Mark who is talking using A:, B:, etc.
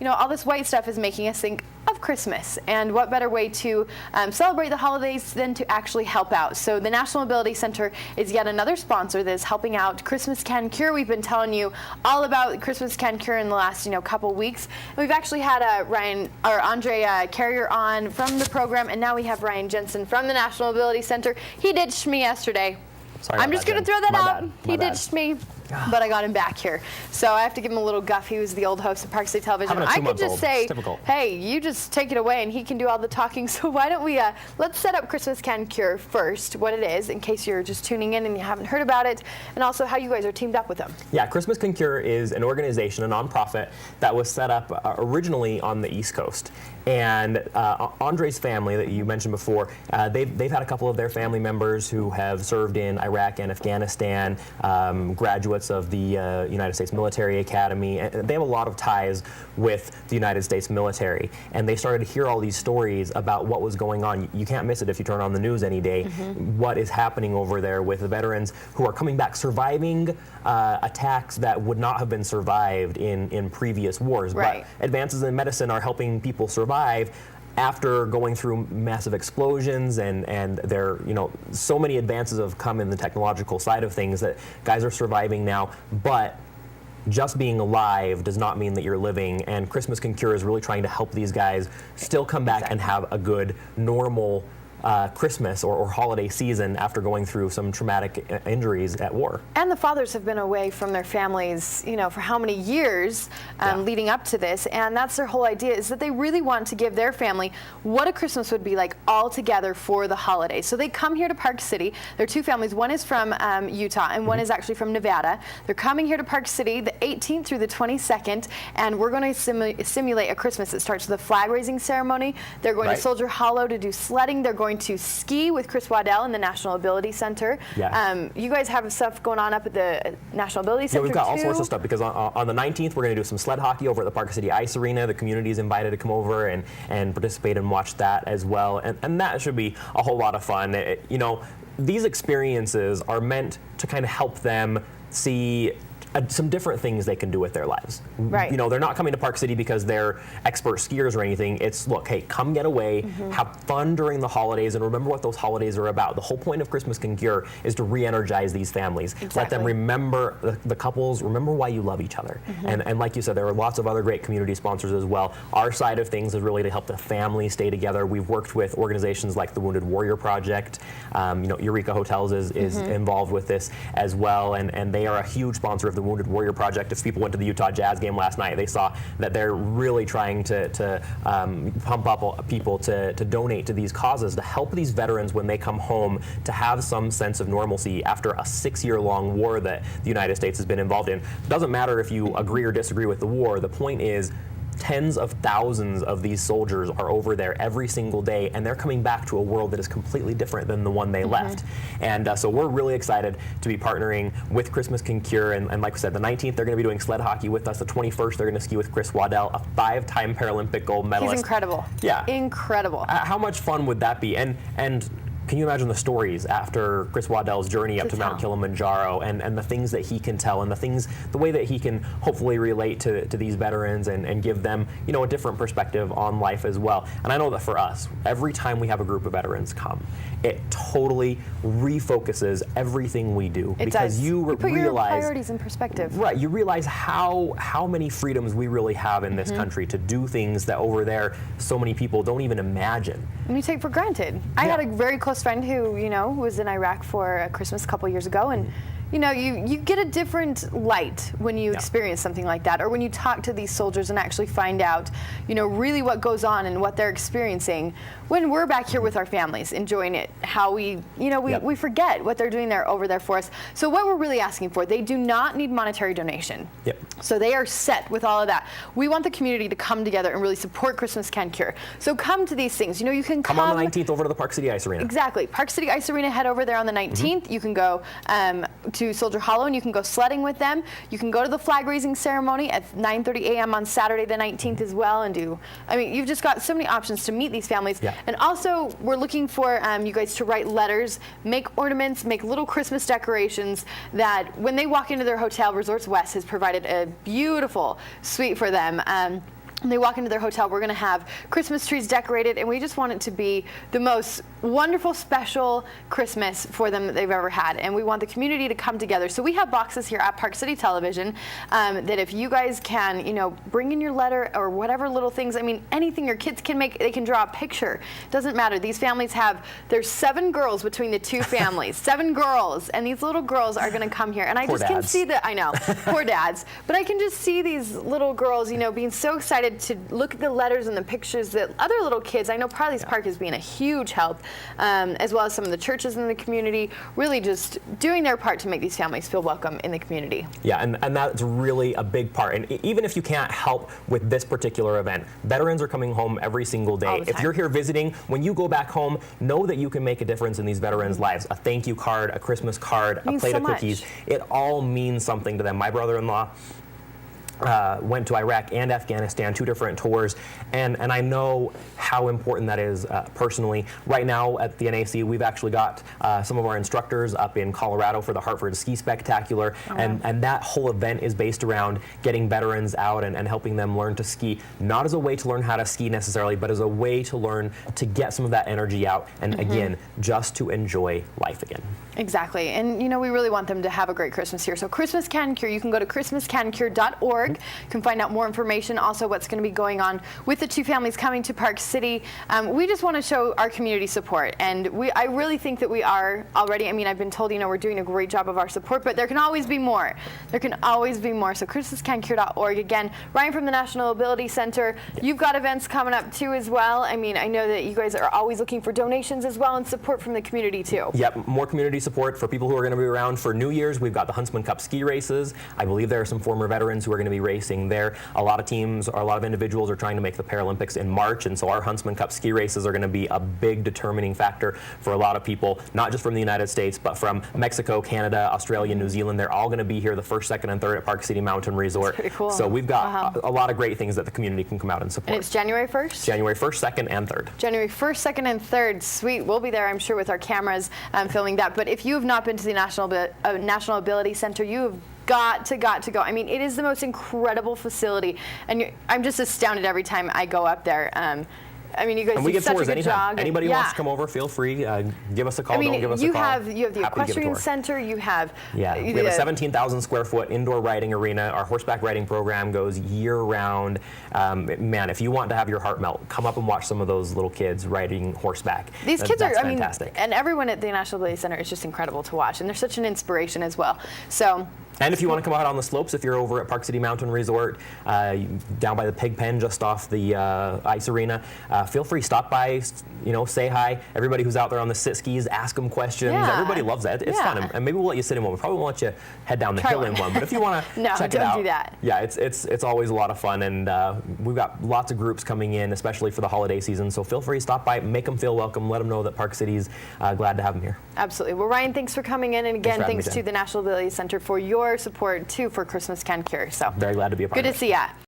A: all this white stuff is making us think of Christmas, and what better way to celebrate the holidays than to actually help out. So the National Ability Center is yet another sponsor that is helping out Christmas Can Cure. We've been telling you all about Christmas Can Cure in the last couple weeks. And we've actually had Andre Carrier on from the program, and now we have Ryan Jenson from the National Ability Center. He ditched me yesterday.
B: Sorry
A: I'm just going to throw that out. He ditched me,
B: Ah.
A: but I got him back here. So I have to give him a little guff. He was the old host of Park City Television. I could just say, hey, you just take it away, and he can do all the talking. So why don't we, let's set up Christmas Can Cure first, what it is, in case you're just tuning in and you haven't heard about it, and also how you guys are teamed up with them.
B: Yeah, Christmas Can Cure is an organization, a nonprofit, that was set up originally on the East Coast. And Andre's family that you mentioned before, they've had a couple of their family members who have served in Iraq and Afghanistan, graduates of the United States Military Academy. And they have a lot of ties with the United States military. And they started to hear all these stories about what was going on. You can't miss it if you turn on the news any day. What is happening over there with the veterans who are coming back, surviving attacks that would not have been survived in previous wars.
A: Right.
B: But advances in medicine are helping people survive after going through massive explosions, and there, so many advances have come in the technological side of things that guys are surviving now. But just being alive does not mean that you're living, and Christmas Can Cure is really trying to help these guys still come back and have a good, normal Christmas or holiday season after going through some traumatic injuries at war.
A: And the fathers have been away from their families, for how many years leading up to this, and that's their whole idea, is that they really want to give their family what a Christmas would be like all together for the holidays. So they come here to Park City. There are two families. One is from Utah, and one is actually from Nevada. They're coming here to Park City the 18th through the 22nd, and we're going to simulate a Christmas that starts with a flag-raising ceremony. They're going to Soldier Hollow to do sledding. They're going to ski with Chris Waddell in the National Ability Center.
B: Yes.
A: You guys have stuff going on up at the National Ability Center.
B: Yeah, we've got all
A: too.
B: sorts of stuff, because on the 19th we're going to do some sled hockey over at the Park City Ice Arena. The community is invited to come over and participate and watch that as well, and that should be a whole lot of fun. These experiences are meant to kind of help them see some different things they can do with their lives.
A: Right.
B: They're not coming to Park City because they're expert skiers or anything. It's, look, hey, come get away, have fun during the holidays, and remember what those holidays are about. The whole point of Christmas Can Cure is to re-energize these families.
A: Exactly.
B: Let them remember, the couples, remember why you love each other. And like you said, there are lots of other great community sponsors as well. Our side of things is really to help the family stay together. We've worked with organizations like the Wounded Warrior Project. Eureka Hotels is involved with this as well, and they are a huge sponsor of the Wounded Warrior Project. If people went to the Utah Jazz game last night, they saw that they're really trying to pump up people to donate to these causes, to help these veterans when they come home to have some sense of normalcy after a 6-year-long war that the United States has been involved in. It doesn't matter if you agree or disagree with the war. The point is, tens of thousands of these soldiers are over there every single day, and they're coming back to a world that is completely different than the one they left. And so we're really excited to be partnering with Christmas Can Cure, and like we said, the 19th they're going to be doing sled hockey with us. The 21st they're going to ski with Chris Waddell, a 5-time Paralympic gold medalist.
A: He's incredible.
B: Yeah.
A: Incredible.
B: How much fun would that be? And can you imagine the stories after Chris Waddell's journey up to Mount Kilimanjaro, and the things that he can tell, and the way that he can hopefully relate to these veterans and give them, a different perspective on life as well. And I know that for us, every time we have a group of veterans come, it totally refocuses everything we do.
A: It
B: because
A: does.
B: you
A: put
B: realize
A: your priorities in perspective.
B: Right, you realize how many freedoms we really have in this country to do things that over there so many people don't even imagine.
A: And you take for granted. I had a very close friend who, was in Iraq for Christmas a couple years ago, and you get a different light when you experience something like that, or when you talk to these soldiers and actually find out, really what goes on and what they're experiencing when we're back here with our families, enjoying it, how we forget what they're doing over there for us. So what we're really asking for, they do not need monetary donation.
B: Yep.
A: So they are set with all of that. We want the community to come together and really support Christmas Can Cure. So come to these things. You can
B: come on the 19th over to the Park City Ice Arena.
A: Exactly. Park City Ice Arena, head over there on the 19th. You can go to Soldier Hollow, and you can go sledding with them. You can go to the flag raising ceremony at 9:30 a.m. on Saturday the 19th as well, and you've just got so many options to meet these families.
B: Yeah.
A: And also, we're looking for you guys to write letters, make ornaments, make little Christmas decorations that when they walk into their hotel, Resorts West has provided a beautiful suite for them. they walk into their hotel, we're going to have Christmas trees decorated, and we just want it to be the most wonderful, special Christmas for them that they've ever had. And we want the community to come together. So we have boxes here at Park City Television that if you guys can, bring in your letter or whatever little things, I mean, anything your kids can make, they can draw a picture. Doesn't matter. These families there's 7 girls between the 2 families, 7 girls, and these little girls are going to come here. And I just can see that, I know, poor dads, but I can just see these little girls, being so excited to look at the letters and the pictures that other little kids, I know Parley's Park is being a huge help, as well as some of the churches in the community, really just doing their part to make these families feel welcome in the community.
B: Yeah, and that's really a big part. And even if you can't help with this particular event, veterans are coming home every single day. If you're here visiting, when you go back home, know that you can make a difference in these veterans' lives. A thank you card, a Christmas card, a plate of cookies. It all means something to them. My brother-in-law went to Iraq and Afghanistan, 2 different tours, and I know how important that is personally. Right now at the NAC, we've actually got some of our instructors up in Colorado for the Hartford Ski Spectacular, and that whole event is based around getting veterans out and helping them learn to ski, not as a way to learn how to ski necessarily, but as a way to learn to get some of that energy out, and again, just to enjoy life again.
A: Exactly, and we really want them to have a great Christmas here. So Christmas Can Cure, you can go to christmascancure.org. You can find out more information, also what's going to be going on with the 2 families coming to Park City. We just want to show our community support, and I really think that we are already. I mean, I've been told, we're doing a great job of our support, but there can always be more. There can always be more. So christmascancure.org. Again, Ryan from the National Ability Center, you've got events coming up too as well. I mean, I know that you guys are always looking for donations as well and support from the community too.
B: Yep, more community support for people who are going to be around for New Year's. We've got the Huntsman Cup ski races. I believe there are some former veterans who are going to be racing there. A lot of teams or a lot of individuals are trying to make the Paralympics in March, and so our Huntsman Cup ski races are going to be a big determining factor for a lot of people, not just from the United States, but from Mexico, Canada, Australia, New Zealand. They're all going to be here the 1st, 2nd, and 3rd at Park City Mountain Resort.
A: Pretty cool.
B: So we've got a lot of great things that the community can come out and support.
A: And it's January 1st?
B: January 1st, 2nd, and 3rd.
A: January 1st, 2nd, and 3rd. Sweet. We'll be there, I'm sure, with our cameras filming that. But if you have not been to the National Ability Center, you have got to go. I mean, it is the most incredible facility, and I'm just astounded every time I go up there. I mean, you guys do such a good job.
B: Anybody who wants to come over, feel free. Give us a call. Don't give us a call.
A: You have the equestrian center. You have
B: we have a 17,000 square foot indoor riding arena. Our horseback riding program goes year round. Man, if you want to have your heart melt, come up and watch some of those little kids riding horseback.
A: These kids are
B: fantastic.
A: And everyone at the National Ability Center is just incredible to watch, and they're such an inspiration as well. So.
B: And if you want to come out on the slopes, if you're over at Park City Mountain Resort, down by the pig pen, just off the ice arena, feel free, stop by, say hi. Everybody who's out there on the sit skis, ask them questions.
A: Yeah.
B: Everybody loves that. It's fun, and maybe we'll let you sit in one. We probably won't let you head down the hill in one, but if you want to check it out,
A: don't do that.
B: Yeah, it's always a lot of fun, and we've got lots of groups coming in, especially for the holiday season. So feel free, stop by, make them feel welcome, let them know that Park City's glad to have them here.
A: Absolutely. Well, Ryan, thanks for coming in, and again, thanks to the National Ability Center for your support too for Christmas Can Cure. So
B: very glad to be a part of it.
A: Good to see ya.